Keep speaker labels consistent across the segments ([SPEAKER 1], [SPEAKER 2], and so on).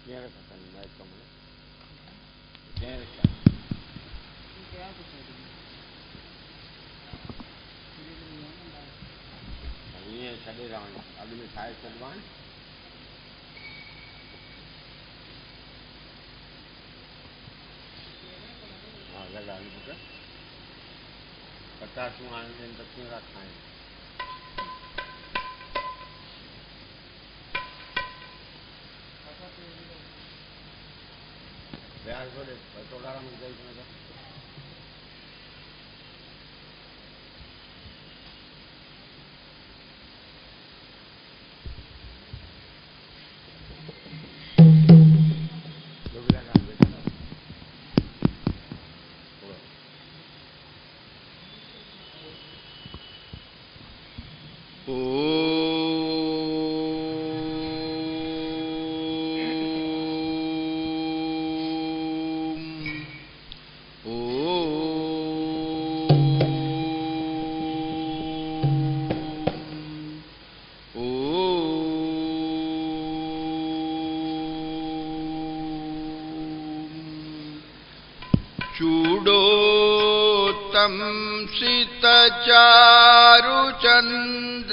[SPEAKER 1] 50 आनंद दक्षिण खाएं ब्याज बोले पटोला में जाए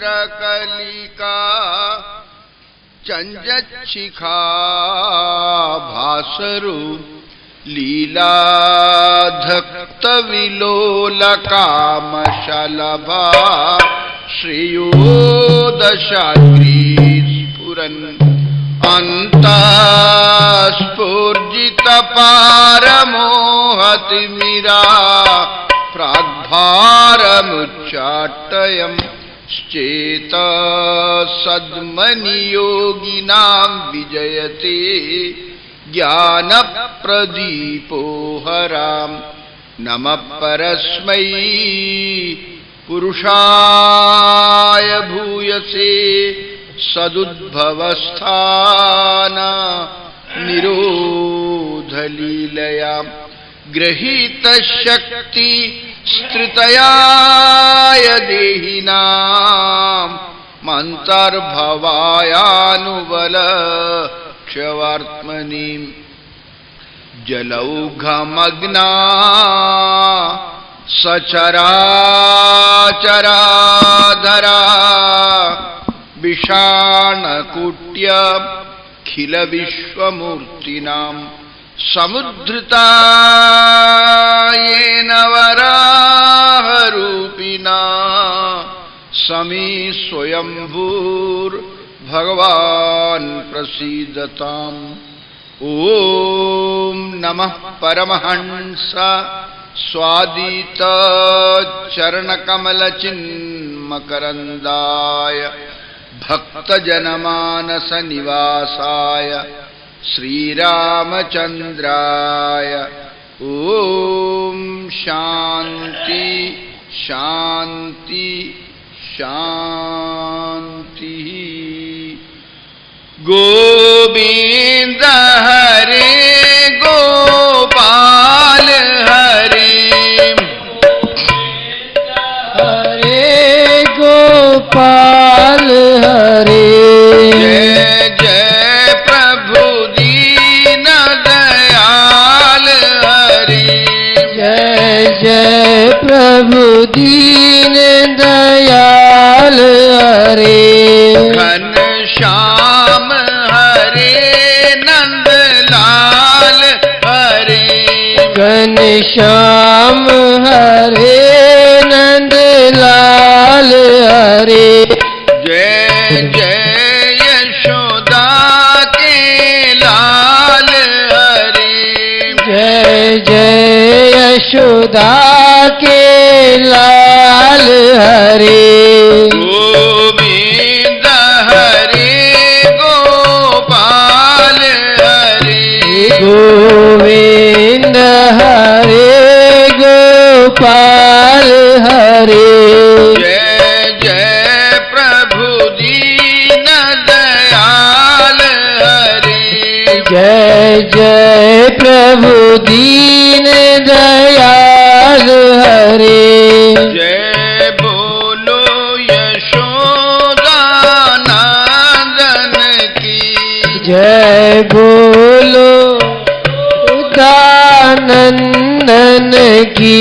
[SPEAKER 2] चारुचन्द्रकलिका चञ्जच्छिखा भासरु लीलाधक्तविलोलकामशलभा श्रेयोदशाग्री स्फुरन् अन्तःस्फूर्जितपारमोहतिमिरा प्राग्भारमुच्चाटयम् चेतसद्मनियोगिनां विजयते ज्ञानप्रदीपो हरां नमः परस्मै पुरुषाय भूयसे सदुद्भवस्थान निरोधलीलया गृहीतशक्ति स्त्रितयाय देहिनां मन्तर्भवायानुबलक्षवात्मनि जलौघमग्ना सचराचराधरा विषाणकुट्य खिलविश्वमूर्तिनां समुद्धृता येन वराहरूपिणा समी स्वयंभूर्भगवान् प्रसीदताम्। ॐ नमः परमहंस स्वादित चरणकमलचिन्मकरन्दाय भक्तजनमानस निवासाय श्रीरामचन्द्राय ॐ शान्ति शान्ति शान्तिः। गोविंद हरे गोपाल हरे
[SPEAKER 3] हरे गोपाल हरे
[SPEAKER 2] जय जय प्रभु दीन दयाल हरे
[SPEAKER 3] जय जय प्रभु दीन दयाल हरे
[SPEAKER 2] घनश्याम हरे नंदलाल हरे
[SPEAKER 3] घनश्याम हरे नंदलाल हरे
[SPEAKER 2] जय जय यशोदा के लाल हरे
[SPEAKER 3] जय जय यशोदा के लाल हरे
[SPEAKER 2] गोविंद हरे गोपाल हरे
[SPEAKER 3] गोविंद हरे गोपाल हरे
[SPEAKER 2] जय जय प्रभु दीन दयाल हरे
[SPEAKER 3] जय जय प्रभु दीन दयाल हरे
[SPEAKER 2] जय बोलो यशोदा नंदन की
[SPEAKER 3] जय बोलो नंदन की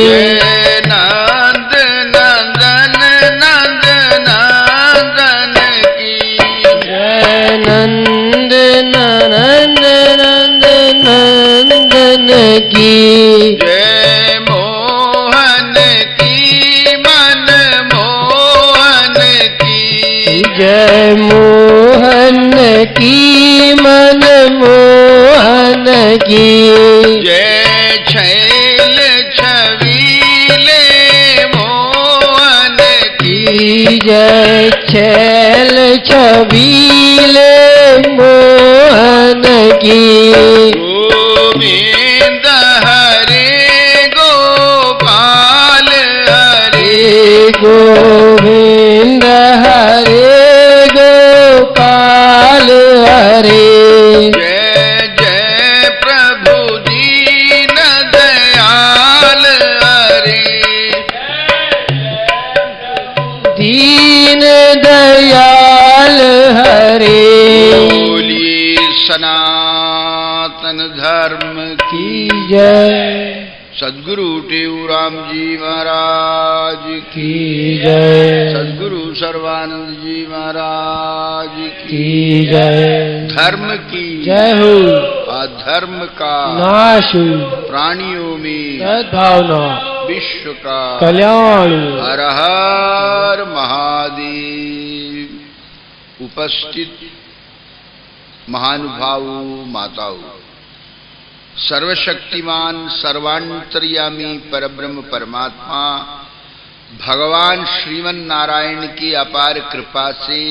[SPEAKER 2] जय नंद नंदन नंद नंदन की
[SPEAKER 3] जय नंद नंद नंद नंदन की
[SPEAKER 2] जय मोहन की मन मोहन की
[SPEAKER 3] जय मोहन की मन मोहन की
[SPEAKER 2] जय छैल छबीले मोहन की
[SPEAKER 3] जय छैल छबीले मोहन की
[SPEAKER 2] गोविंद हरे गोपाल हरे
[SPEAKER 3] गोविंद हरे गोपाल हरे
[SPEAKER 2] जय जय प्रभु दीन दयाल हरे
[SPEAKER 3] दीन दयाल हरे
[SPEAKER 2] बोलिए सनातन धर्म
[SPEAKER 3] की जय
[SPEAKER 2] सद्गुरु टेऊराम जी महाराज की
[SPEAKER 3] की जय
[SPEAKER 2] सद्गुरु सर्वानंद जी महाराज
[SPEAKER 3] की जय
[SPEAKER 2] धर्म की
[SPEAKER 3] जय हो
[SPEAKER 2] अधर्म का
[SPEAKER 3] नाश
[SPEAKER 2] प्राणियों में
[SPEAKER 3] सद्भावना
[SPEAKER 2] विश्व का
[SPEAKER 3] कल्याण
[SPEAKER 2] हर हर महादेव। उपस्थित महानुभावों माताओं, सर्वशक्तिमान सर्वांतर्यामी परब्रह्म परमात्मा भगवान श्रीमन नारायण की अपार कृपा से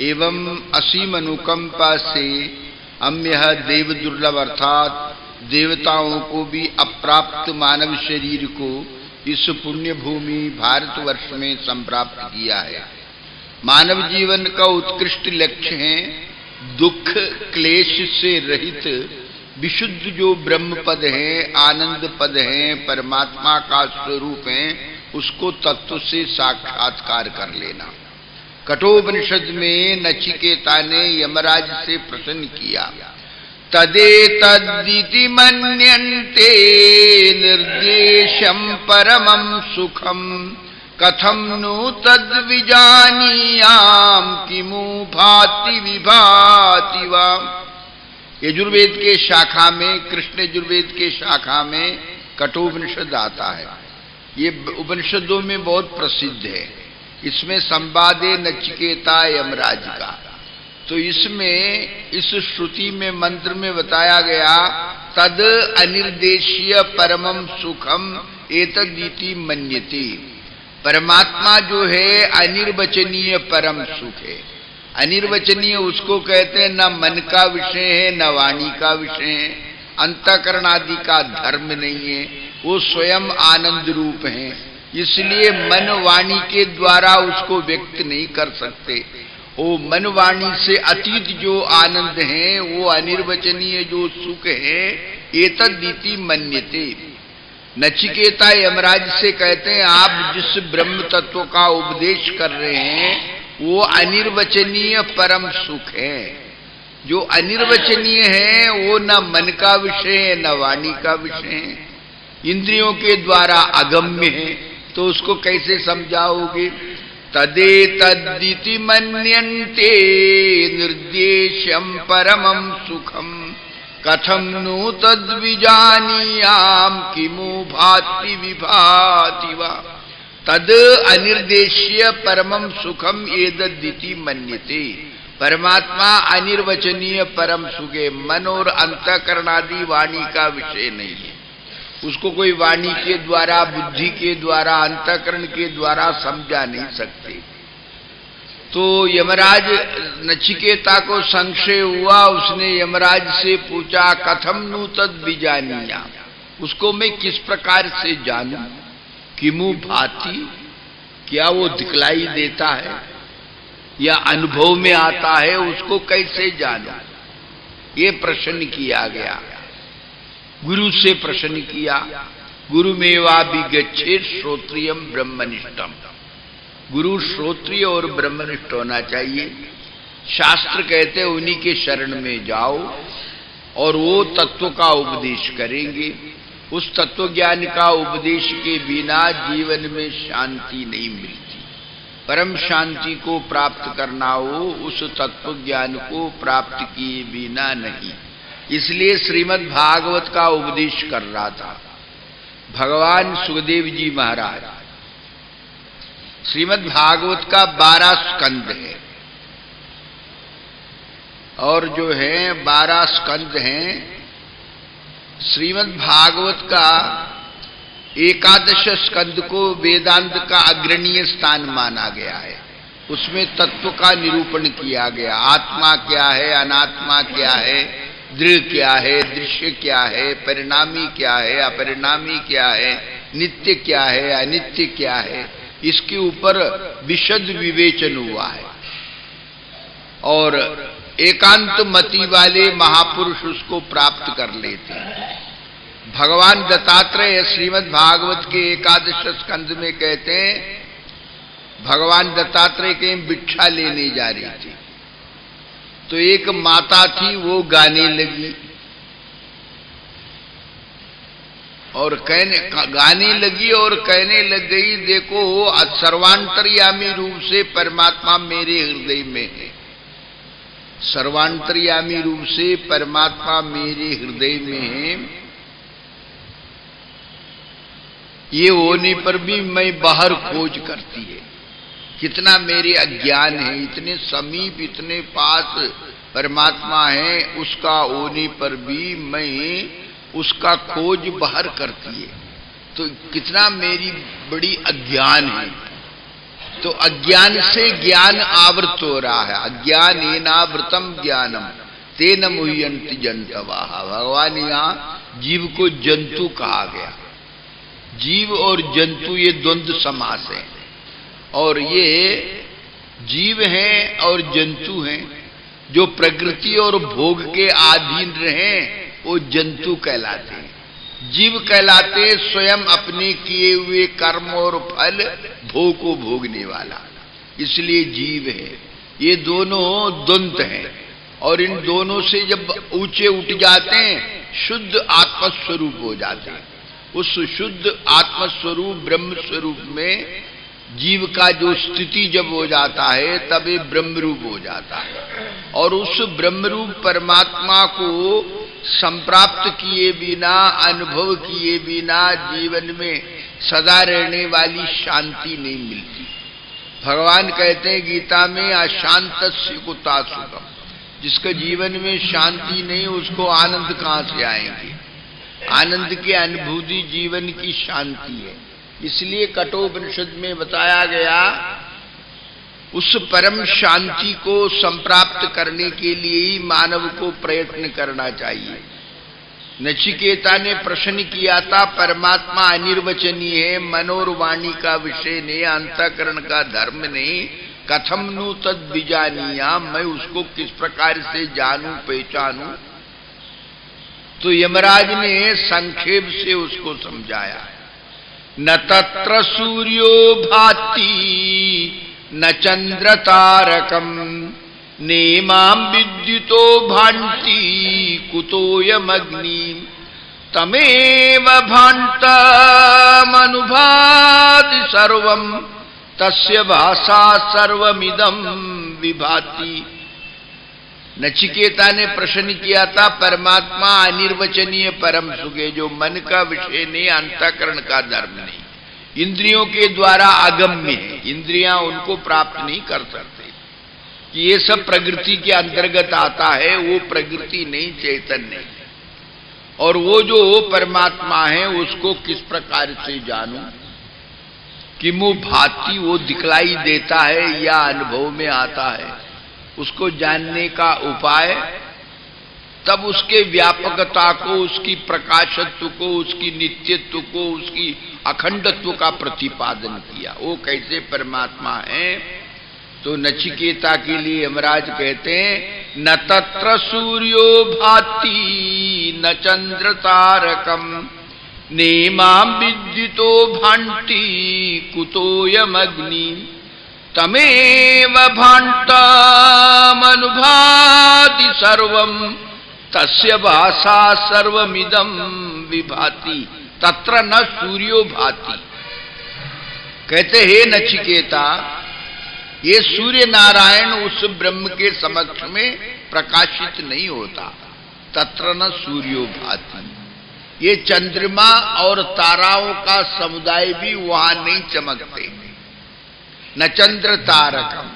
[SPEAKER 2] एवं असीम अनुकंपा से हम यह देव दुर्लभ अर्थात देवताओं को भी अप्राप्त मानव शरीर को इस पुण्य भूमि भारतवर्ष में संप्राप्त किया है। मानव जीवन का उत्कृष्ट लक्ष्य है दुख क्लेश से रहित विशुद्ध जो ब्रह्म पद है, आनंद पद है, परमात्मा का स्वरूप है, उसको तत्व से साक्षात्कार कर लेना। कठोपनिषद में नचिकेता ने यमराज से प्रश्न किया, तदेतद्दिति मन्यन्ते निर्देशं परमं सुखम कथम नु तद्विजानीयाम किमु भाति विभाति वा। यजुर्वेद के शाखा में, कृष्ण यजुर्वेद के शाखा में कठोपनिषद आता है। ये उपनिषदों में बहुत प्रसिद्ध है। इसमें संवाद है नचिकेता यमराज का। तो इसमें इस श्रुति में मंत्र में बताया गया तद अनिर्देशीय परमं सुखम एतदिति मन्यते। परमात्मा जो है अनिर्वचनीय परम सुख है। अनिर्वचनीय उसको कहते हैं, न मन का विषय है न वाणी का विषय है, अंतःकरण आदि का धर्म नहीं है, वो स्वयं आनंद रूप है। इसलिए मन वाणी के द्वारा उसको व्यक्त नहीं कर सकते। वो मन वाणी से अतीत जो आनंद है, वो अनिर्वचनीय जो सुख है, एतद्दिति मन्यते। नचिकेता यमराज से कहते हैं आप जिस ब्रह्म तत्व का उपदेश कर रहे हैं वो अनिर्वचनीय परम सुख है। जो अनिर्वचनीय है वो न मन का विषय है न वाणी का विषय है, इंद्रियों के द्वारा अगम्य है। तो उसको कैसे समझाओगे? तदेतद्दिति मन्यन्ते निर्देशं परमं सुखम कथम नु तद्विजानीयाम किमु भाति विभाति वा। तद अनिर्देशीय परमं सुखम एतद्दिति मन्यते। परमात्मा अनिर्वचनीय परम सुख है, मन और अंतःकरण आदि वाणी का विषय नहीं है। उसको कोई वाणी के द्वारा, बुद्धि के द्वारा, अंतःकरण के द्वारा समझा नहीं सकते। तो यमराज नचिकेता को संशय हुआ, उसने यमराज से पूछा कथम नु तद्विजानीया, उसको मैं किस प्रकार से जानूं? किमु भाति, क्या वो दिखलाई देता है या अनुभव में आता है, उसको कैसे जानूं? ये प्रश्न किया गया। गुरु से प्रश्न किया। गुरुमेवाभिगच्छेत् श्रोत्रियम ब्रह्मनिष्ठम। गुरु श्रोत्रिय और ब्रह्मनिष्ठ होना चाहिए। शास्त्र कहते हैं उन्हीं के शरण में जाओ, और वो तत्व का उपदेश करेंगे। उस तत्व ज्ञान का उपदेश के बिना जीवन में शांति नहीं मिलती। परम शांति को प्राप्त करना हो उस तत्व ज्ञान को प्राप्त किए बिना नहीं। इसलिए श्रीमद् भागवत का उपदेश कर रहा था भगवान सुखदेव जी महाराज। श्रीमद् भागवत का 12 स्कंद है और जो है 12 स्कंद हैं। श्रीमद् भागवत का 11 स्कंद को वेदांत का अग्रणीय स्थान माना गया है। उसमें तत्व का निरूपण किया गया। आत्मा क्या है, अनात्मा क्या है, दृढ़ क्या है, दृश्य क्या है, परिणामी क्या है, अपरिणामी क्या है, नित्य क्या है, अनित्य क्या है, इसके ऊपर विशद विवेचन हुआ है। और एकांत मति वाले महापुरुष उसको प्राप्त कर लेते हैं। भगवान दत्तात्रेय श्रीमद् भागवत के 11 स्कंद में कहते हैं, भगवान दत्तात्रेय कहीं भिक्षा लेने जा रही थी तो एक माता थी, वो गाने लगी और गाने लगी और कहने लग गई, देखो सर्वांतर्यामी रूप से परमात्मा मेरे हृदय में है। सर्वांतर्यामी रूप से परमात्मा मेरे हृदय में है। ये होने पर भी मैं बाहर खोज करती है। कितना मेरे अज्ञान है, इतने समीप इतने पास परमात्मा है, उसका होने पर भी मैं उसका खोज बाहर करती है। तो कितना मेरी बड़ी अज्ञान है। तो अज्ञान से ज्ञान आवृत हो रहा है। अज्ञानेनावृतम ज्ञानम तेन मुह्यन्ति जन्तवः। भगवान यहाँ जीव को जंतु कहा गया। जीव और जंतु ये द्वंद्व समास है और ये जीव हैं और जंतु हैं। जो प्रकृति और भोग के अधीन रहे वो जंतु कहलाते हैं। जीव कहलाते स्वयं अपने किए हुए कर्म और फल भोग को भोगने वाला, इसलिए जीव है। ये दोनों द्वंद्व हैं और इन दोनों से जब ऊंचे उठ जाते हैं शुद्ध आत्मस्वरूप हो जाते हैं। उस शुद्ध आत्मस्वरूप ब्रह्म स्वरूप में जीव का जो स्थिति जब हो जाता है तब ये ब्रह्मरूप हो जाता है। और उस ब्रह्मरूप परमात्मा को संप्राप्त किए बिना, अनुभव किए बिना जीवन में सदा रहने वाली शांति नहीं मिलती। भगवान कहते हैं गीता में, अशांतस्य कुता सुखम। जिसके जीवन में शांति नहीं उसको आनंद कहां से आएंगे। आनंद की अनुभूति जीवन की शांति है। इसलिए कठोपनिषद में बताया गया, उस परम शांति को संप्राप्त करने के लिए ही मानव को प्रयत्न करना चाहिए। नचिकेता ने प्रश्न किया था, परमात्मा अनिर्वचनीय है, मनोरवाणी का विषय नहीं, अंतःकरण का धर्म नहीं, कथम नु तद बीजानीया, मैं उसको किस प्रकार से जानूं पहचानूं। तो यमराज ने संक्षेप से उसको समझाया, न तत्र सूर्यो भाति न चंद्र तारकम नेमां विद्युतो भान्ति कुतोयमग्नि तमेव भान्तमनुभाति सर्वं तस्य भाषा सर्वमिदं विभाति। नचिकेता ने प्रश्न किया था, परमात्मा अनिर्वचनीय परम सुख है, जो मन का विषय नहीं, अंतःकरण का धर्म नहीं, इंद्रियों के द्वारा अगम्य है, इंद्रियां उनको प्राप्त नहीं कर सकते। कि ये सब प्रकृति के अंतर्गत आता है, वो प्रकृति नहीं, चैतन्य नहीं। और वो जो परमात्मा है उसको किस प्रकार से जानूं। कि मुँह भाती, वो दिखलाई देता है या अनुभव में आता है, उसको जानने का उपाय। तब उसके व्यापकता को, उसकी प्रकाशत्व को, उसकी नित्यत्व को, उसकी अखंडत्व का प्रतिपादन किया। वो कैसे परमात्मा है। तो नचिकेता के लिए यमराज कहते हैं, न तत्र सूर्यो भाति न चंद्र तारकम नेमां विद्युतो भान्ति कुतोयमग्नि तमेव भान्तमनुभाति सर्वं तस्य भाषा सर्वमिदं विभाति तत्र न सूर्यो भाति। कहते हे नचिकेता, ये सूर्य नारायण उस ब्रह्म के समक्ष में प्रकाशित नहीं होता। तत्र न सूर्यो भाति, ये चंद्रमा और ताराओं का समुदाय भी वहां नहीं चमकते। न चंद्र तारकम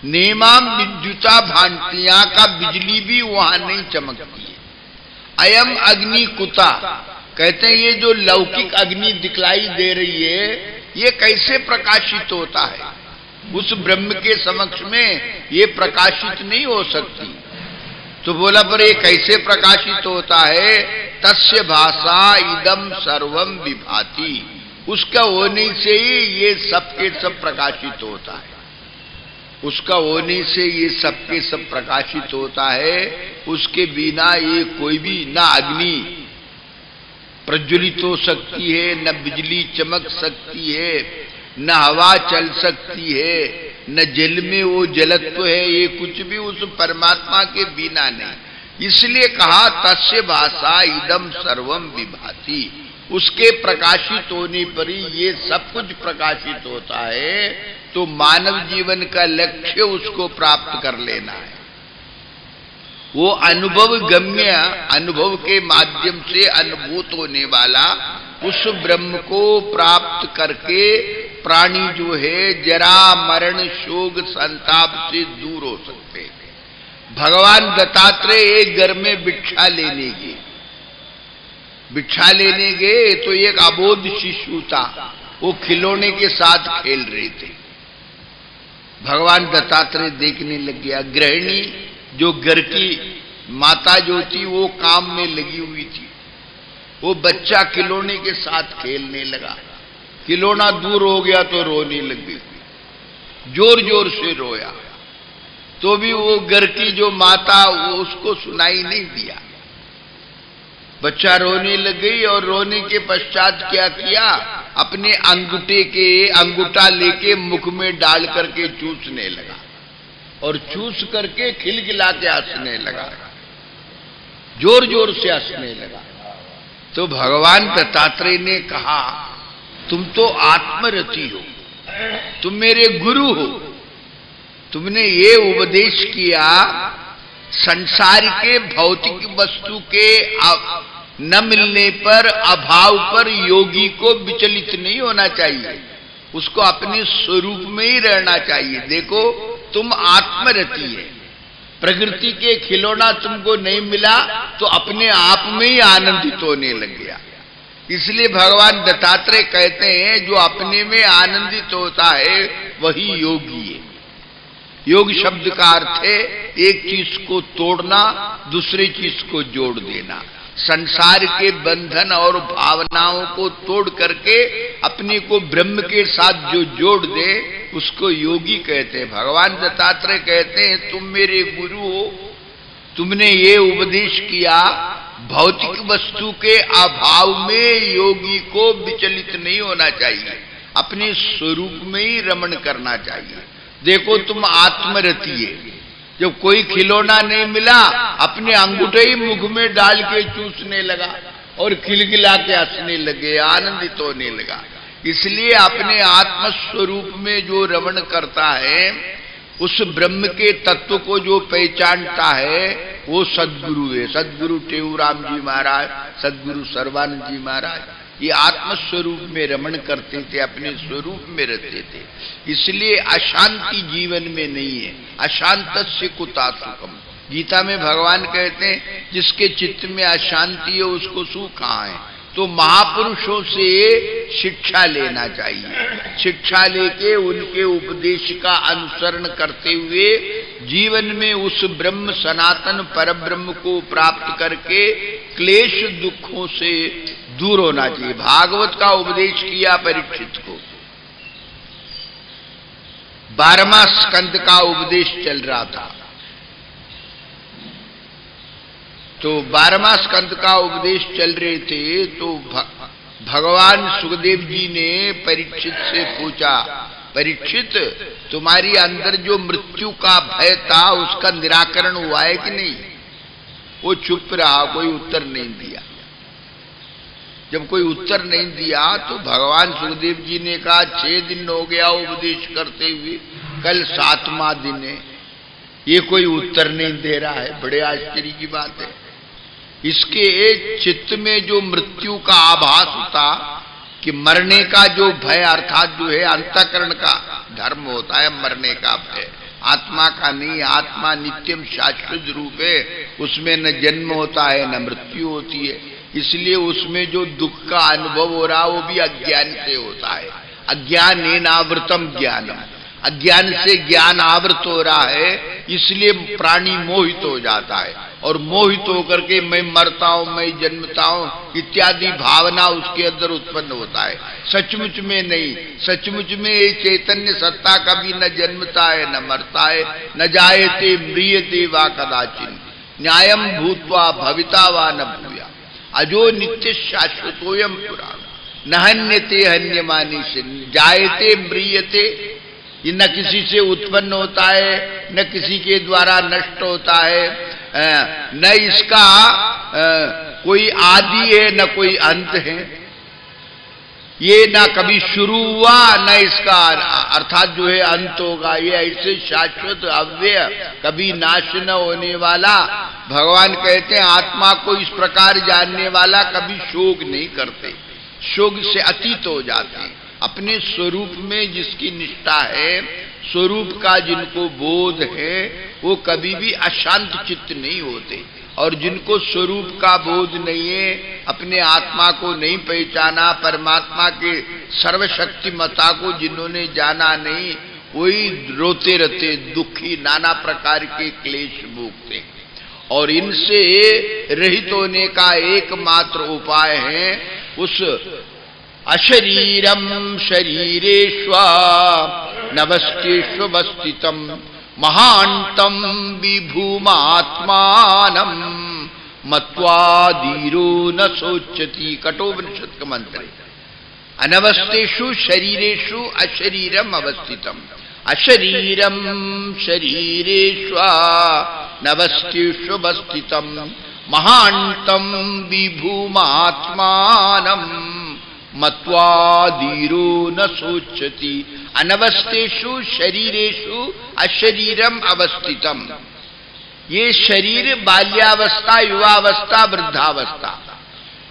[SPEAKER 2] नेमाम विद्युता भांतियां का बिजली भी वहां नहीं चमकती है। अयम अग्नि कुता, कहते हैं ये जो लौकिक अग्नि दिखलाई दे रही है ये कैसे प्रकाशित होता है? उस ब्रह्म के समक्ष में ये प्रकाशित नहीं हो सकती। तो बोला पर ये कैसे प्रकाशित होता है? तस्य भाषा इदम सर्वम विभाति, उसका होने से ही ये सब के सब प्रकाशित होता है। उसका होने से ये सब के सब प्रकाशित होता है। उसके बिना ये कोई भी ना अग्नि प्रज्वलित हो सकती है, न बिजली चमक सकती है, न हवा चल सकती है, न जल में वो जलत्व है, ये कुछ भी उस परमात्मा के बिना नहीं। इसलिए कहा तस्य भाषा इदम सर्वम विभाति, उसके प्रकाशित होने पर ही ये सब कुछ प्रकाशित होता है। तो मानव जीवन का लक्ष्य उसको प्राप्त कर लेना है। वो अनुभव गम्य, अनुभव के माध्यम से अनुभूत होने वाला उस ब्रह्म को प्राप्त करके प्राणी जो है जरा मरण शोक संताप से दूर हो सकते हैं। भगवान दत्तात्रेय एक घर में भिक्षा लेने गए तो एक अबोध शिशु था, वो खिलौने के साथ खेल रहे थे। भगवान दत्तात्रेय देखने लग गया। गृहिणी जो घर की माता जो थी वो काम में लगी हुई थी, वो बच्चा खिलौने के साथ खेलने लगा। खिलौना दूर हो गया तो रोने लग गई, जोर जोर से रोया। तो भी वो घर की जो माता वो उसको सुनाई नहीं दिया। बच्चा रोने लग गई और रोने के पश्चात क्या किया, अपने अंगूठा लेके मुख में डाल करके चूसने लगा और चूस करके खिलखिला के हंसने लगा, जोर जोर से हंसने लगा। तो भगवान दत्तात्रेय ने कहा तुम तो आत्मरति हो, तुम मेरे गुरु हो, तुमने ये उपदेश किया संसार के भौतिक वस्तु के न मिलने पर, अभाव पर योगी को विचलित नहीं होना चाहिए, उसको अपने स्वरूप में ही रहना चाहिए। देखो तुम आत्मरति है, प्रकृति के खिलौना तुमको नहीं मिला तो अपने आप में ही आनंदित होने लग गया। इसलिए भगवान दत्तात्रेय कहते हैं जो अपने में आनंदित होता है वही योगी है। योग शब्द का अर्थ है एक चीज को तोड़ना, दूसरी चीज को जोड़ देना। संसार के बंधन और भावनाओं को तोड़ करके अपने को ब्रह्म के साथ जो जोड़ दे उसको योगी कहते हैं। भगवान दत्तात्रेय कहते हैं तुम मेरे गुरु हो, तुमने ये उपदेश किया भौतिक वस्तु के अभाव में योगी को विचलित नहीं होना चाहिए, अपने स्वरूप में ही रमण करना चाहिए। देखो तुम आत्मरति है, जब कोई खिलौना नहीं मिला अपने अंगूठे ही मुख में डाल के चूसने लगा और खिलखिला के हंसने लगे, आनंदित होने लगा। इसलिए अपने आत्मस्वरूप में जो रमण करता है, उस ब्रह्म के तत्व को जो पहचानता है वो सद्गुरु है। सद्गुरु टेऊराम जी महाराज, सद्गुरु सर्वानंद जी महाराज ये आत्मस्वरूप में रमण करते थे, अपने स्वरूप में रहते थे। इसलिए अशांति जीवन में नहीं है। अशांतस्य कुता सुखम, गीता में भगवान कहते हैं जिसके चित्त में अशांति है उसको सुख कहाँ है। तो महापुरुषों से शिक्षा लेना चाहिए, शिक्षा लेके उनके उपदेश का अनुसरण करते हुए जीवन में उस ब्रह्म सनातन परब्रह्म को प्राप्त करके क्लेश दुखों से दूर होना चाहिए। भागवत का उपदेश किया परीक्षित को, 12वां स्कंद का उपदेश चल रहा था। तो 12वां स्कंद का उपदेश चल रहे थे तो भगवान सुखदेव जी ने परीक्षित से पूछा, परीक्षित तुम्हारी अंदर जो मृत्यु का भय था उसका निराकरण हुआ है कि नहीं? वो चुप रहा, कोई उत्तर नहीं दिया। जब कोई उत्तर नहीं दिया तो भगवान सुखदेव जी ने कहा 6 दिन हो गया उपदेश करते हुए, कल 7वां दिन है, ये कोई उत्तर नहीं दे रहा है, बड़े आश्चर्य की बात है। इसके चित्त में जो मृत्यु का आभास होता कि मरने का जो भय अर्थात जो है अंतःकरण का धर्म होता है, मरने का भय, आत्मा का नहीं। आत्मा नित्यम शाश्वत रूप है, उसमें न जन्म होता है न मृत्यु होती है, इसलिए उसमें जो दुख का अनुभव हो रहा वो भी अज्ञान से होता है। अज्ञानेन आवृतम ज्ञानम, अज्ञान से ज्ञान आवृत हो रहा है, इसलिए प्राणी मोहित हो जाता है और मोहित होकर के मैं मरता हूं, मैं जन्मता हूं इत्यादि भावना उसके अंदर उत्पन्न होता है। सचमुच में नहीं, सचमुच में ये चैतन्य सत्ता कभी न जन्मता है न मरता है, न जायते म्रियते वा कदाचिन, न्यायम भूत्वा भविता वा न भूया, अजो नित्य शाश्वतोयम पुराण, न हन्यते हन्यमानी से, जायते म्रियते, ये न किसी से उत्पन्न होता है न किसी के द्वारा नष्ट होता है, न इसका कोई आदि है न कोई अंत है, ये ना कभी शुरू हुआ न इसका अर्थात जो है अंत होगा। ये ऐसे शाश्वत अव्यय कभी नाश न होने वाला। भगवान कहते हैं आत्मा को इस प्रकार जानने वाला कभी शोक नहीं करते, शोक से अतीत हो जाते हैं। अपने स्वरूप में जिसकी निष्ठा है, स्वरूप का जिनको बोध है, वो कभी भी अशांत चित्त नहीं होते। और जिनको स्वरूप का बोध नहीं है, अपने आत्मा को नहीं पहचाना, परमात्मा के सर्वशक्तिमता को जिन्होंने जाना नहीं, वही रोते रहते, दुखी, नाना प्रकार के क्लेश भोगते। और इनसे रहित होने का एकमात्र उपाय है उस अशरीरम शरीरेष्वा नवस्तेष्वस्थितम महांतम विभूमात्मानम मत्वा धीरो न सोचती। कठोपनिषद का मंत्र है। अनवस्थेषु शरीरेषु अशरीरम अवस्थितम, अशरीरम शरीरेष्वा नवस्थेष्वस्थितम महांतम विभूमात्मानम मत्वा धीरो न सोचती। अनवस्थेषु शरीरेषु अशरीरम अवस्थितम, ये शरीर बाल्यावस्था, युवावस्था, वृद्धावस्था,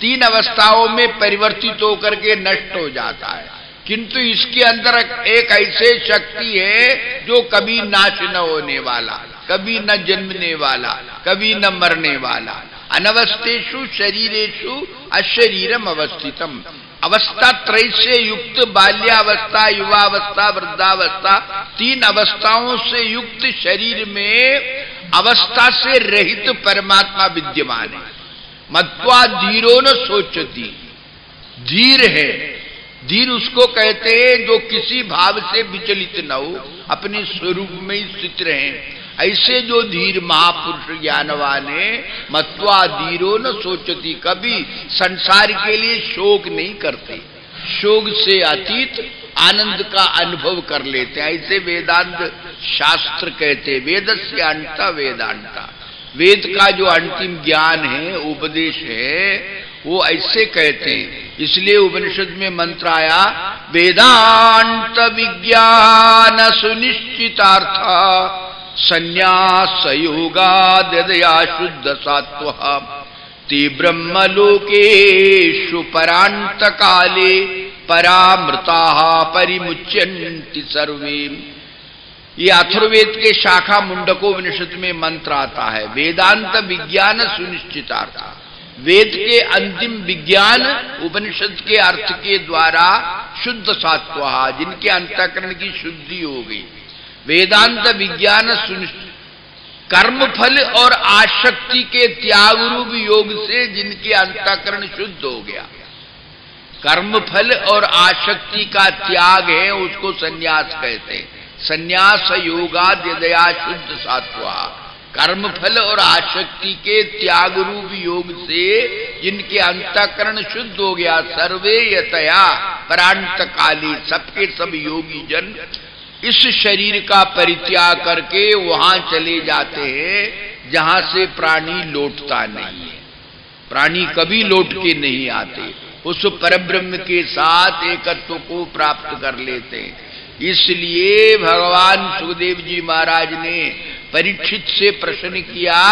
[SPEAKER 2] 3 अवस्थाओं में परिवर्तित होकर के नष्ट हो जाता है। किंतु इसके अंदर एक ऐसे शक्ति है जो कभी नाश न होने वाला, कभी न जन्मने वाला, कभी न मरने वाला। अनवस्थेषु शरीरेषु अशरीरम अवस्थितम, अवस्था त्रय से युक्त बाल्यावस्था, युवावस्था, वृद्धावस्था, 3 अवस्थाओं से युक्त शरीर में अवस्था से रहित परमात्मा विद्यमान है। मत्वा धीरो न सोचती, धीर है। धीर उसको कहते हैं जो किसी भाव से विचलित न हो, अपने स्वरूप में स्थित रहे। ऐसे जो धीर महापुरुष ज्ञानवान है, मत्वा धीरो न सोचती, कभी संसार के लिए शोक नहीं करते, शोक से अतीत आनंद का अनुभव कर लेते हैं। ऐसे वेदांत शास्त्र कहते, वेदस्य अंता वेदांता, वेद का जो अंतिम ज्ञान है, उपदेश है, वो ऐसे कहते हैं। इसलिए उपनिषद में मंत्र आया, वेदांत विज्ञान सुनिश्चितार्थ संन्यास योगादया शुद्ध सात्व ते ब्रह्मलोकेषु परांत काले परामृता परिमुच्यन्ति सर्वे। ये अथर्ववेद के शाखा मुंडकोपनिषद में मंत्र आता है, वेदांत विज्ञान सुनिश्चितार्थ, वेद के अंतिम विज्ञान उपनिषद के अर्थ के द्वारा शुद्ध सात्व, जिनके अंतःकरण की शुद्धि हो गई। वेदांत विज्ञान सुनिश्चित, कर्मफल और आसक्ति के त्याग रूप योग से जिनके अंतःकरण शुद्ध हो गया। कर्मफल और आसक्ति का त्याग है, उसको संन्यास कहते हैं। संन्यास योगादया शुद्ध सात्वा, कर्मफल और आसक्ति के त्याग रूप योग से जिनके अंतःकरण शुद्ध हो गया। सर्वे यतया परांत काली, सबके सब योगी जन इस शरीर का परित्याग करके वहां चले जाते हैं जहां से प्राणी लौटता नहीं है। प्राणी कभी लौट के नहीं आते, उस परब्रह्म के साथ एकत्व को प्राप्त कर लेते हैं। इसलिए भगवान सुखदेव जी महाराज ने परीक्षित से प्रश्न किया,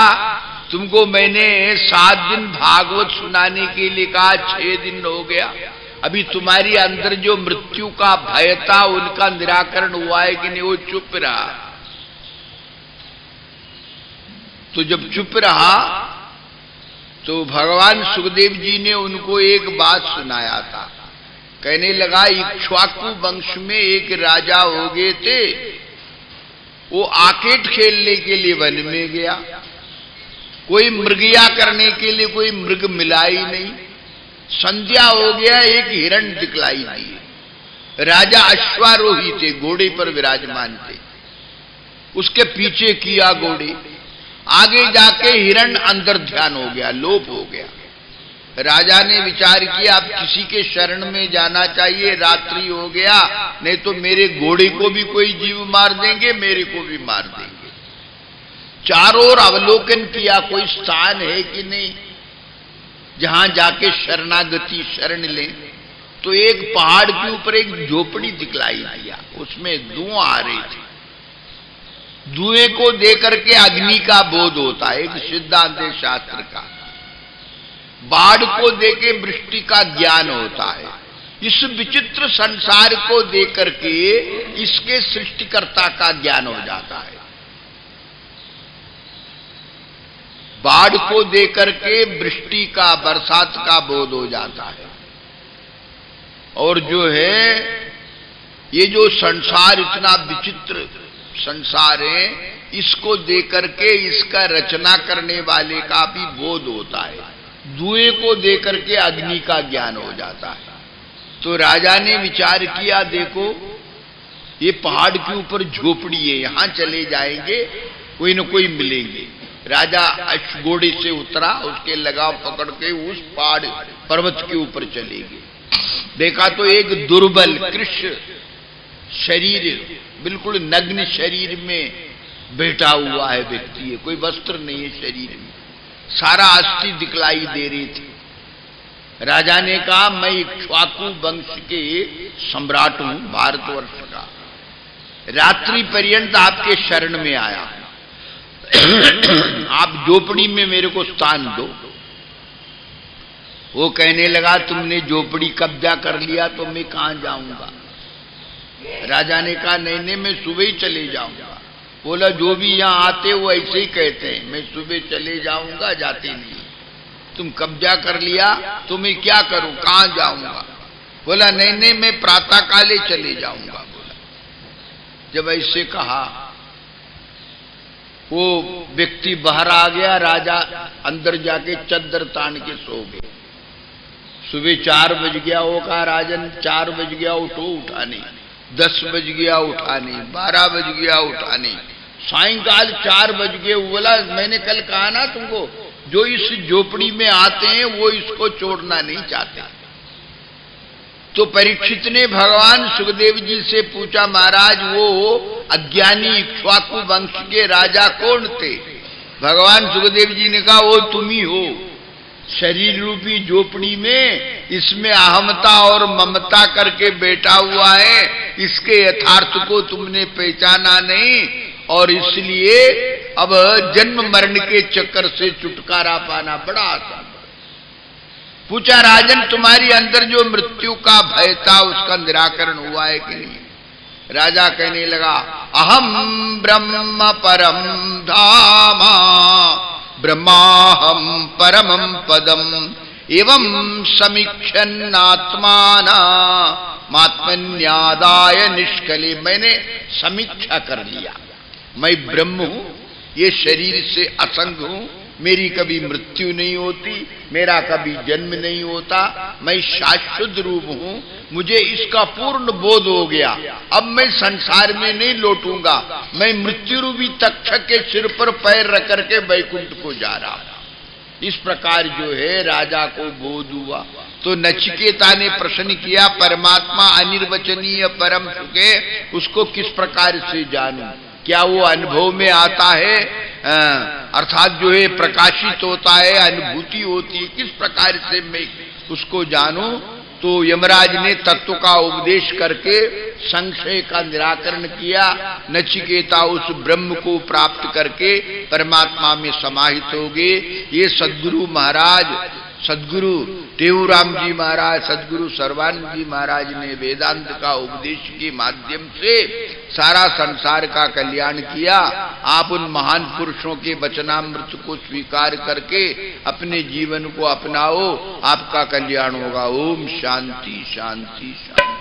[SPEAKER 2] तुमको मैंने 7 दिन भागवत सुनाने के लिए कहा, 6 दिन हो गया, अभी तुम्हारी अंदर जो मृत्यु का भय था उनका निराकरण हुआ है कि नहीं? वो चुप रहा। तो जब चुप रहा तो भगवान सुखदेव जी ने उनको एक बात सुनाया था। कहने लगा, इक्ष्वाकु वंश में एक राजा हो गए थे, वो आकेट खेलने के लिए वन में गया, कोई मृगया करने के लिए कोई मृग मिला ही नहीं। संध्या हो गया, एक हिरण दिखलाई दी। राजा अश्वारोही थे, घोड़े पर विराजमान थे, उसके पीछे किया घोड़े। आगे जाके हिरण अंदर ध्यान हो गया, लोप हो गया। राजा ने विचार किया, अब किसी के शरण में जाना चाहिए, रात्रि हो गया, नहीं तो मेरे घोड़े को भी कोई जीव मार देंगे, मेरे को भी मार देंगे। चारों ओर अवलोकन किया, कोई स्थान है कि नहीं जहां जाके शरणागति शरण लें। तो एक पहाड़ के ऊपर एक झोपड़ी दिखलाई दिया, उसमें धुआं आ रही थी। धुएं को देकर के अग्नि का बोध होता है, एक सिद्धांत है शास्त्र का। बाढ़ को देके वृष्टि का ज्ञान होता है। इस विचित्र संसार को देकर के इसके सृष्टिकर्ता का ज्ञान हो जाता है। बाढ़ को देकर के वृष्टि का, बरसात का बोध हो जाता है। और जो है ये जो संसार इतना विचित्र संसार है, इसको देकर के इसका रचना करने वाले का भी बोध होता है। धुएं को देकर के अग्नि का ज्ञान हो जाता है। तो राजा ने विचार किया, देखो ये पहाड़ के ऊपर झोपड़ी है, यहां चले जाएंगे, कोई न कोई मिलेंगे। राजा अश्वघोड़े से उतरा, उसके लगाव पकड़ के उस पहाड़ पर्वत के ऊपर चले गए। देखा तो एक दुर्बल कृष्ण शरीर, बिल्कुल नग्न शरीर में बैठा हुआ है व्यक्ति है, कोई वस्त्र नहीं है शरीर में, सारा अस्थि दिखलाई दे रही थी। राजा ने कहा, मैं इक्ष्वाकु वंश के सम्राट हूं, भारतवर्ष का, रात्रि पर्यंत आपके शरण में आया, आप झोपड़ी में मेरे को स्थान दो। वो कहने लगा, तुमने झोपड़ी कब्जा कर लिया तो मैं कहां जाऊंगा? राजा ने कहा, नहीं मैं सुबह ही चले जाऊंगा। बोला, जो भी यहां आते वो ऐसे ही कहते हैं, मैं सुबह चले जाऊंगा, जाते नहीं। तुम कब्जा कर लिया तो मैं क्या करूं, कहां जाऊंगा? बोला, नहीं मैं प्रातः काले चले जाऊंगा। बोला, जब ऐसे कहा वो व्यक्ति बाहर आ गया, राजा अंदर जाके चद्दर तान के सो गए। सुबह 4 बज गया, वो कहा, राजन 4 बज गया, उठो, उठा नहीं। 10 बज गया, उठा नहीं। 12 बज गया, उठा नहीं। सायंकाल 4 बज गए। बोला, मैंने कल कहा ना तुमको, जो इस झोपड़ी में आते हैं वो इसको छोड़ना नहीं चाहते। तो परीक्षित ने भगवान सुखदेव जी से पूछा, महाराज वो अज्ञानी इक्ष्वाकु वंश के राजा कौन थे? भगवान सुखदेव जी ने कहा, वो तुम ही हो। शरीर रूपी झोपड़ी में इसमें अहमता और ममता करके बैठा हुआ है, इसके यथार्थ को तुमने पहचाना नहीं, और इसलिए अब जन्म मरण के चक्कर से छुटकारा पाना बड़ा आसान। पूछा, राजन तुम्हारी अंदर जो मृत्यु का भय था उसका निराकरण हुआ है कि नहीं? राजा कहने लगा, अहम ब्रह्म परम धामा ब्रह्माहम परमं पदम एवं समीक्षन्नात्माना मात्मन्यादाय निष्कले। मैंने समीक्षा कर लिया, मैं ब्रह्म हूं, ये शरीर से असंग हूं, मेरी कभी मृत्यु नहीं होती, मेरा कभी जन्म नहीं होता, मैं शाश्वत रूप हूं, मुझे इसका पूर्ण बोध हो गया। अब मैं संसार में नहीं लौटूंगा, मैं मृत्यु रूपी तक्षक के सिर पर पैर रख करके वैकुंठ को जा रहा हूं। इस प्रकार जो है राजा को बोध हुआ। तो नचिकेता ने प्रश्न किया, परमात्मा अनिर्वचनीय परम सुख है, उसको किस प्रकार से जानूं? क्या वो अनुभव में आता है, अर्थात जो है प्रकाशित होता है, अनुभूति होती है, किस प्रकार से मैं उसको जानूं? तो यमराज ने तत्व का उपदेश करके संशय का निराकरण किया। नचिकेता उस ब्रह्म को प्राप्त करके परमात्मा में समाहित हो गए। ये सद्गुरु महाराज, सद्गुरु टेऊराम जी महाराज, सद्गुरु सर्वानंद जी महाराज ने वेदांत का उपदेश के माध्यम से सारा संसार का कल्याण किया। आप उन महान पुरुषों के वचनामृत को स्वीकार करके अपने जीवन को अपनाओ, आपका कल्याण होगा। ओम शांति शांति शांति।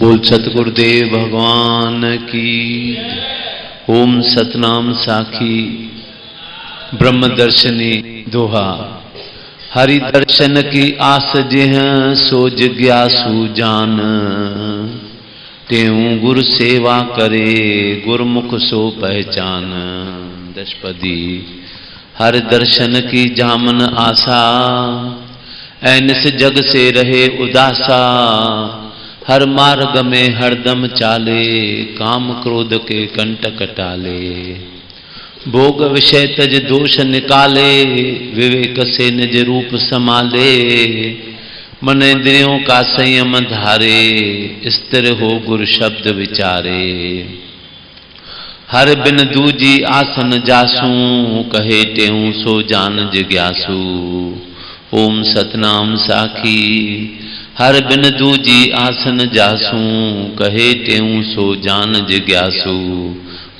[SPEAKER 4] बोल सतगुरुदेव भगवान की। ओम सतनाम साखी ब्रह्म दर्शनी दोहा। हरि दर्शन की आस जिह सो जिज्ञासु जान, तेऊ गुरु सेवा करे गुरमुख सो पहचान। दशपदी। हर दर्शन की जामन आशा, ऐनिस जग से रहे उदासा। हर मार्ग में हरदम चाले, काम क्रोध के कंटक टाले। भोग विषय तज दोष निकाले, विवेक से निज रूप संभाले। मन इंद्रियों का संयम धारे, स्थिर हो गुरु शब्द विचारे। हर बिन दूजी आसन जासू, कहे तेऊ सो जान जिज्ञासु। ओम सतनाम साखी। हर बिन दूजी आसन जासू, कहे तेऊ सो जान जिज्ञासु।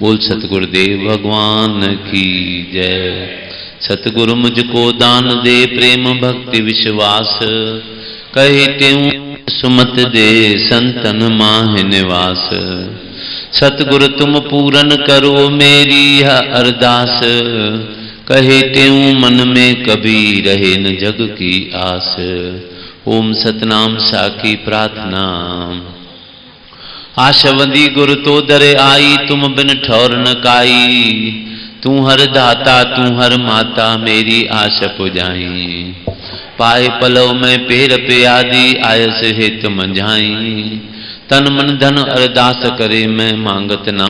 [SPEAKER 4] बोल सतगुरुदेव भगवान की जय। सतगुरु मुझको दान दे प्रेम भक्ति विश्वास, कहे तेऊ सुमत दे संतन माह निवास। सतगुरु तुम पूरन करो मेरी यह अरदास, कहे तेऊ मन में कभी रहे न जग की आस। ओम सतनाम साखी प्रार्थना। आशवंदी गुरु तो दरे आई, तुम बिन ठौर न काई। तू हर दाता तू हर माता, मेरी आश पुजाई। पाए पलव में पैर पे आदि, आयस हेत मंझाई। तन मन धन अरदास करे, मैं मांगत ना।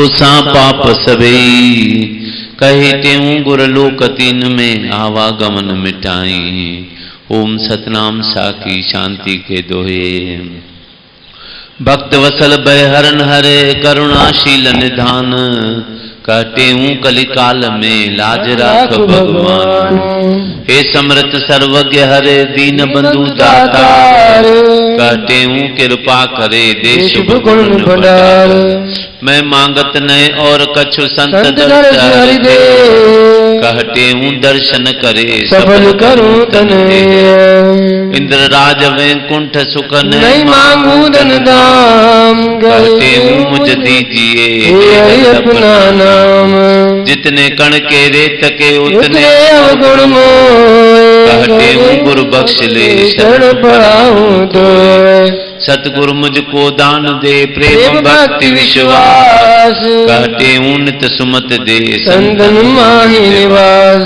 [SPEAKER 4] सा पाप सबई, कहे तेऊ गुर लोक तीन में आवागमन मिटाई। ओम सतनाम साखी शांति के दोहे। भक्त वसल बहरन हरे, करुणाशील निधान। कहतेऊ कलिकाल में लाज राख भगवान। हे समृत सर्वज्ञ हरे, दीन बंधु दाता। कहतेऊ कृपा करे देश गुण भंडार। मैं मांगत नय और कछु संत दर्शन दे। कहतेऊ दर्शन करे सफल करूं तने। इंद्र राज वैकुंठ सुख नहीं मांगू धन धाम। कहतेऊ मुझ दीजिए अपना नाम। जितने कण के रेत के उतने अवगुण मोय। कहतेऊ गुरु बख्श ले शरण पड़ाऊं तो। सतगुरु मुझको दान दे प्रेम भक्ति विश्वास। कहतेऊ नित सुमत दे संतन माही निवास।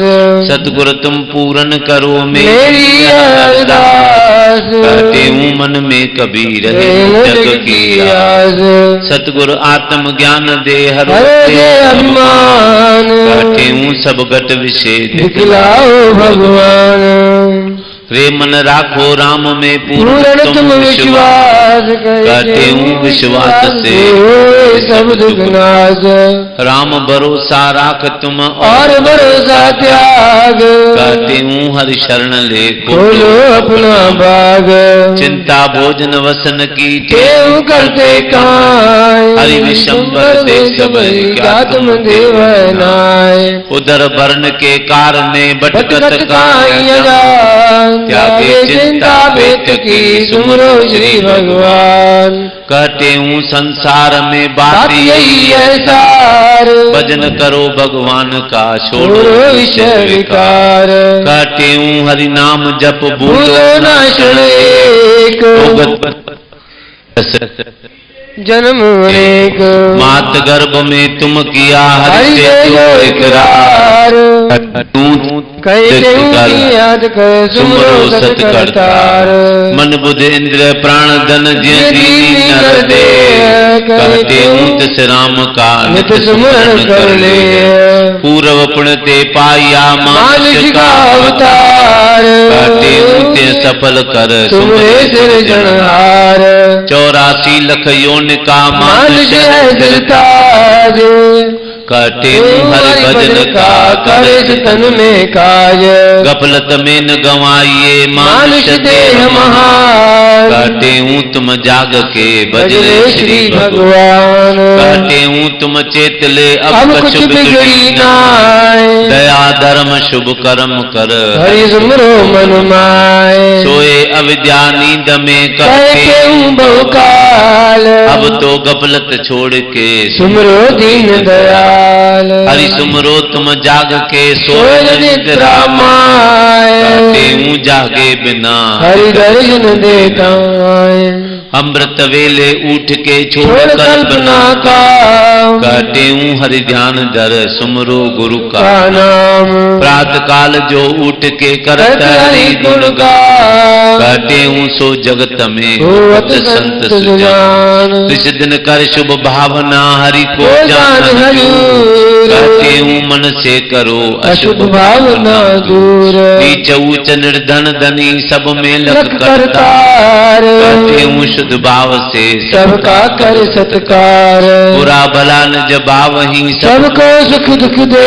[SPEAKER 4] सतगुरु तुम पूरन करो मेरी अरदास।
[SPEAKER 3] आस,
[SPEAKER 4] कहते हूँ मन में कभी रहे जग की आस। सतगुरु आत्म ज्ञान दे हर
[SPEAKER 3] दे अभिमान,
[SPEAKER 4] कहते हूँ सब घट विषय
[SPEAKER 3] दिखलाओ भगवान।
[SPEAKER 4] रे मन राखो राम में
[SPEAKER 3] पूर्ण तुम विश्वास,
[SPEAKER 4] कहते हूँ विश्वास से
[SPEAKER 3] सब दुख नाश।
[SPEAKER 4] राम भरोसा राख तुम
[SPEAKER 3] और भरोसा त्याग,
[SPEAKER 4] कहते हूँ हरि शरण ले
[SPEAKER 3] खोलो अपना बाग।
[SPEAKER 4] चिंता भोजन वसन की
[SPEAKER 3] देव करते काए,
[SPEAKER 4] हरि विशंबर दे सब
[SPEAKER 3] क्या तुम देव नाय।
[SPEAKER 4] उधर वर्ण के कारणे भटकत
[SPEAKER 3] काई त्यागे चिंता बेत की, सुमरो श्री भगवान।
[SPEAKER 4] कहते हूँ संसार में बात
[SPEAKER 3] यही है सार,
[SPEAKER 4] भजन करो भगवान का छोड़ो
[SPEAKER 3] विषय विकार।
[SPEAKER 4] कहते हूँ हरि नाम जप भूलो
[SPEAKER 3] ना क्षण एक, जन्म अनेक।
[SPEAKER 4] मात गर्भ में तुम किया हरि से जो इकरार,
[SPEAKER 3] कहते याद कर सुमरो सत करतार।
[SPEAKER 4] मन बुध इंद्र प्राण धन दीनी नर दे, कहते हूँ तिस राम का नित सुमरण कर ले। पूर्व पुण्य ते पाया मानुष का अवतार, कहते हूँ ते सफल कर
[SPEAKER 3] तुमरे सृजनहार।
[SPEAKER 4] 84 लख योनि का
[SPEAKER 3] मानुष है सिरताज,
[SPEAKER 4] कहते हूँ हरि भजन का
[SPEAKER 3] करे तन में काज।
[SPEAKER 4] गफलत में न गंवाइए मानुष देह महान, कहते हूँ तुम जाग के भजने श्री भगवान। कहते हूँ तुम चेत ले अब कुछ बिगड़ी नाय, दया धर्म शुभ कर्म कर
[SPEAKER 3] हरि सुमरो मन माय।
[SPEAKER 4] सोए अविद्या नींद में
[SPEAKER 3] कहते हूँ बहुकाल,
[SPEAKER 4] अब तो गफलत छोड़ के
[SPEAKER 3] सुमरो दीन दयाल।
[SPEAKER 4] हरि सुमरो तुम जाग के
[SPEAKER 3] सोए निद्रा माय,
[SPEAKER 4] कहते हूँ जागे बिना
[SPEAKER 3] हरि दर्शन देता है।
[SPEAKER 4] अमृत वेले उठ के छोड़ कल्पना का, कहते हूँ हरि ध्यान धर सुमरो गुरु का
[SPEAKER 3] नाम।
[SPEAKER 4] प्रातः काल जो उठ के करत हरि गुण गा, कहते हूँ सो जगत में होवत संत सुजान। इस दिन कर शुभ भावना हरि को जान हजूर, कहते हूँ मन से करो अशुभ भावना दूर। नीच ऊंच निर्धन धनी सब में लग करतार, कहते हूँ शुद्ध भाव से
[SPEAKER 3] सबका कर सत्कार।
[SPEAKER 4] बुरा भला न जबाव ही
[SPEAKER 3] सबको सुख दुख दे,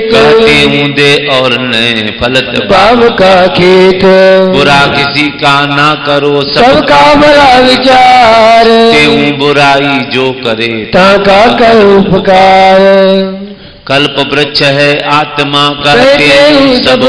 [SPEAKER 4] कहते हूँ दे और न फलत
[SPEAKER 3] भाव का खेत।
[SPEAKER 4] बुरा किसी का ना करो
[SPEAKER 3] सबका भला विचार,
[SPEAKER 4] हूँ बुराई जो करे
[SPEAKER 3] ताका कर उपकार।
[SPEAKER 4] कल्प वृक्ष है आत्मा करते हूँ सब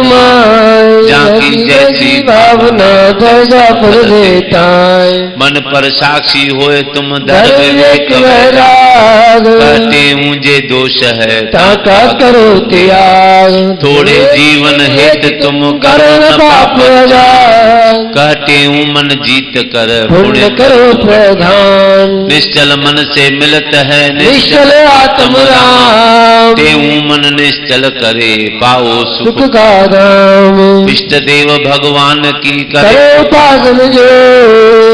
[SPEAKER 4] जाकी जैसी
[SPEAKER 3] भावना दर्जा पर देता है।
[SPEAKER 4] मन पर साक्षी होए तुम
[SPEAKER 3] धर्म
[SPEAKER 4] धर्म
[SPEAKER 3] वैराग,
[SPEAKER 4] कहते हूँ जे दोष है
[SPEAKER 3] ताका करो त्याग।
[SPEAKER 4] थोड़े जीवन हेत तुम करो न पाप
[SPEAKER 3] आजाद,
[SPEAKER 4] कहते हूँ मन जीत कर
[SPEAKER 3] पुण्य करो प्रधान।
[SPEAKER 4] निश्चल मन से मिलत है
[SPEAKER 3] निश्चल आत्म राम,
[SPEAKER 4] हूँ मन निश्चल करे पाओ
[SPEAKER 3] सुख
[SPEAKER 4] सुख
[SPEAKER 3] का धाम।
[SPEAKER 4] इष्ट देव भगवान की
[SPEAKER 3] करे
[SPEAKER 4] करे
[SPEAKER 3] उपासन जो,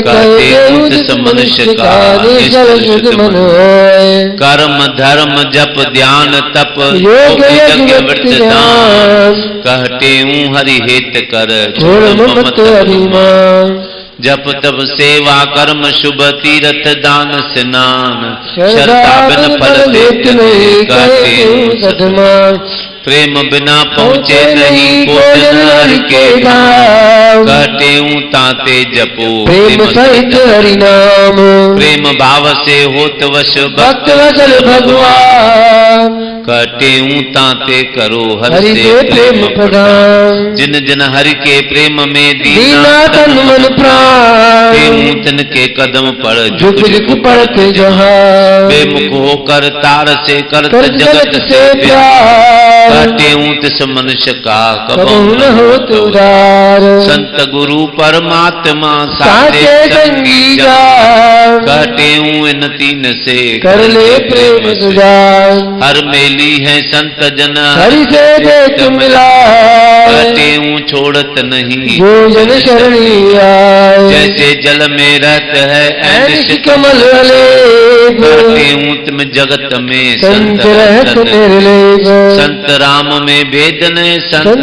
[SPEAKER 4] कहते हूँ तिस मनुष्य का
[SPEAKER 3] निश्चल शुद्ध मन होए।
[SPEAKER 4] कर्म धर्म जप ध्यान तप
[SPEAKER 3] योग यज्ञ
[SPEAKER 4] वृत्त दान, कहते हूँ हरि हेत कर
[SPEAKER 3] छोड़ ममत अभिमान।
[SPEAKER 4] जप तप सेवा कर्म शुभ तीर्थ दान स्नान, श्रद्धा बिन फल देत नहीं कहते हूँ
[SPEAKER 3] सतमान।
[SPEAKER 4] प्रेम बिना पहुँचे नहीं भोजन हरि के
[SPEAKER 3] धाम,
[SPEAKER 4] कहते हूँ ताते जपो
[SPEAKER 3] प्रेम सहित हरि नाम।
[SPEAKER 4] प्रेम भाव से होत वश
[SPEAKER 3] भक्त वसल भगवान,
[SPEAKER 4] कहते हूँ ताते करो हरि
[SPEAKER 3] हरि
[SPEAKER 4] से
[SPEAKER 3] से प्रेम प्रदान।
[SPEAKER 4] जिन जिन हरि के प्रेम में
[SPEAKER 3] दीना तन मन प्राण,
[SPEAKER 4] हूँ तिनके कदम पर
[SPEAKER 3] झुक झुक पड़ते जहाँ।
[SPEAKER 4] बेमुख होकर तार से करत
[SPEAKER 3] कर
[SPEAKER 4] जगत से प्यार, कहते हूँ तिस मनुष्य का
[SPEAKER 3] कबहु न होत उदार।
[SPEAKER 4] संत गुरु परमात्मा
[SPEAKER 3] साचे संगी जान,
[SPEAKER 4] कहते हूँ इन तीन से
[SPEAKER 3] कर ले प्रेम सुजान।
[SPEAKER 4] हर मेली है संत जन
[SPEAKER 3] हरि से देख मिलाए,
[SPEAKER 4] कहते हूँ छोड़त नहीं
[SPEAKER 3] जो जन शरणी आए।
[SPEAKER 4] जैसे जल में रहत है
[SPEAKER 3] ऐनिश कमल अलेप,
[SPEAKER 4] कहते हूँ तुम जगत में
[SPEAKER 3] संत रहत निर्लेप।
[SPEAKER 4] संत राम में वेदन संत